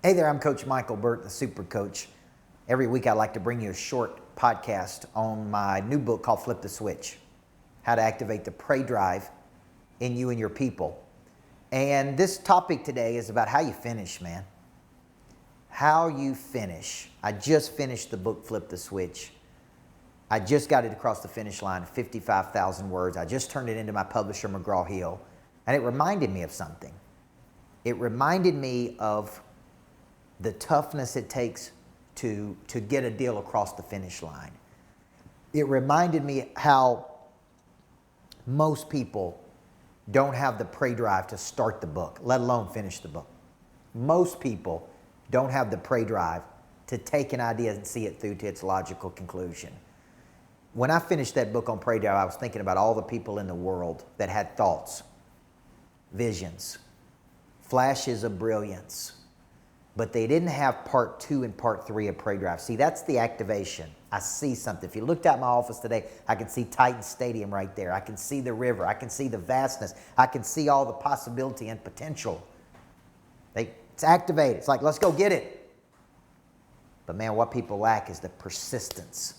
Hey there, I'm Coach Michael Burt, the Super Coach. Every week I like to bring you a short podcast on my new book called Flip the Switch, How to Activate the Prey Drive in You and Your People. And this topic today is about how you finish, man. How you finish. I just finished the book Flip the Switch. I just got it across the finish line, 55,000 words. I just turned it into my publisher, McGraw-Hill, and it reminded me of something. It reminded me of the toughness it takes to get a deal across the finish line. It reminded me how most people don't have the prey drive to start the book, let alone finish the book. Most people don't have the prey drive to take an idea and see it through to its logical conclusion. When I finished that book on prey drive, I was thinking about all the people in the world that had thoughts, visions, flashes of brilliance, but they didn't have part 2 and part 3 of prey drive. See, that's the activation. I see something. If you looked out my office today, I can see Titan Stadium right there. I can see the river. I can see the vastness. I can see all the possibility and potential. It's activated. It's like, let's go get it. But man, what people lack is the persistence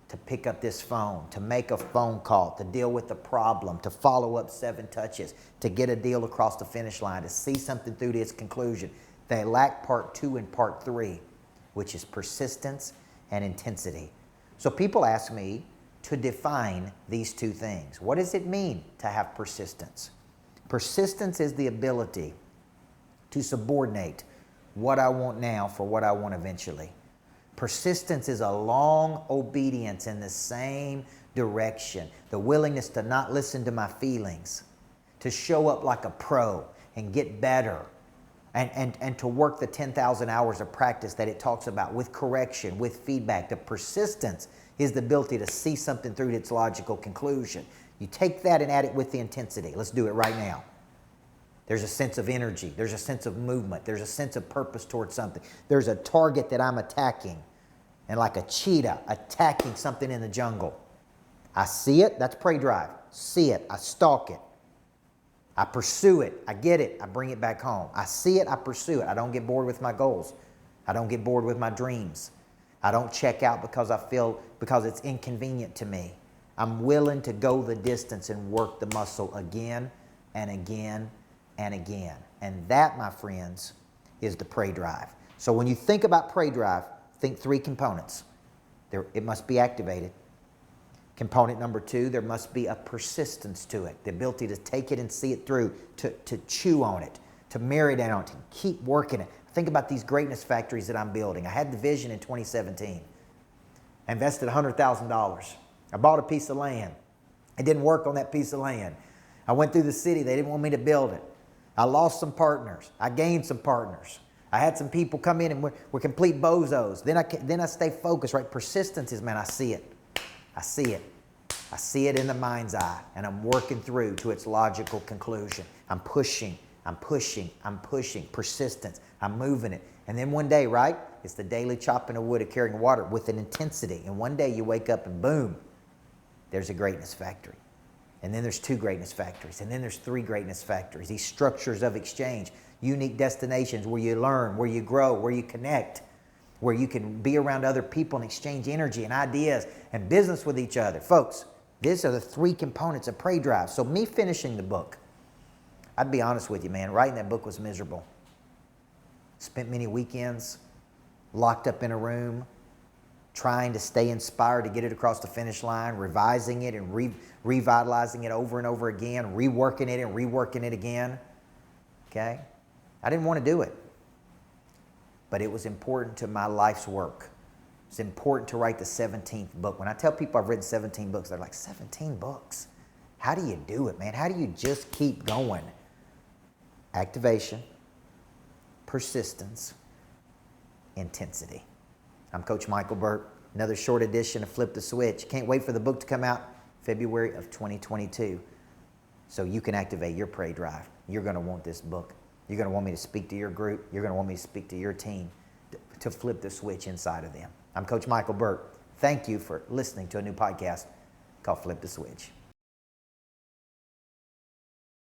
to pick up this phone, to make a phone call, to deal with the problem, to follow up 7 touches, to get a deal across the finish line, to see something through to its conclusion. They lack part 2 and part 3, which is persistence and intensity. So people ask me to define these two things. What does it mean to have persistence? Persistence is the ability to subordinate what I want now for what I want eventually. Persistence is a long obedience in the same direction. The willingness to not listen to my feelings, to show up like a pro and get better. And to work the 10,000 hours of practice that it talks about with correction, with feedback. The persistence is the ability to see something through to its logical conclusion. You take that and add it with the intensity. Let's do it right now. There's a sense of energy. There's a sense of movement. There's a sense of purpose towards something. There's a target that I'm attacking. And like a cheetah attacking something in the jungle. I see it, that's prey drive. See it, I stalk it. I pursue it, I get it, I bring it back home. I see it, I pursue it. I don't get bored with my goals. I don't get bored with my dreams. I don't check out because it's inconvenient to me. I'm willing to go the distance and work the muscle again and again and again. And that, my friends, is the prey drive. So when you think about prey drive, think 3 components. It must be activated. Component number 2, there must be a persistence to it, the ability to take it and see it through, to chew on it, to marinate on it, to keep working it. Think about these greatness factories that I'm building. I had the vision in 2017. I invested $100,000. I bought a piece of land. I didn't work on that piece of land. I went through the city. They didn't want me to build it. I lost some partners. I gained some partners. I had some people come in and we're complete bozos. Then I stay focused, right? Persistence is, man, I see it. I see it. I see it in the mind's eye, and I'm working through to its logical conclusion. I'm pushing. Persistence. I'm moving it. And then one day, right, it's the daily chopping of wood and carrying water with an intensity. And one day you wake up and boom, there's a greatness factory. And then there's 2 greatness factories. And then there's 3 greatness factories. These structures of exchange, unique destinations where you learn, where you grow, where you connect, where you can be around other people and exchange energy and ideas and business with each other. Folks, these are the 3 components of prey drive. So me finishing the book, I'd be honest with you, man, writing that book was miserable. Spent many weekends locked up in a room, trying to stay inspired to get it across the finish line, revising it and revitalizing it over and over again, reworking it again. Okay? I didn't want to do it. But it was important to my life's work. It's important to write the 17th book. When I tell people I've written 17 books, they're like, 17 books? How do you do it, man? How do you just keep going? Activation, persistence, intensity. I'm Coach Michael Burt. Another short edition of Flip the Switch. Can't wait for the book to come out February of 2022 so you can activate your prey drive. You're going to want this book. You're going to want me to speak to your group. You're going to want me to speak to your team to flip the switch inside of them. I'm Coach Michael Burt. Thank you for listening to a new podcast called Flip the Switch.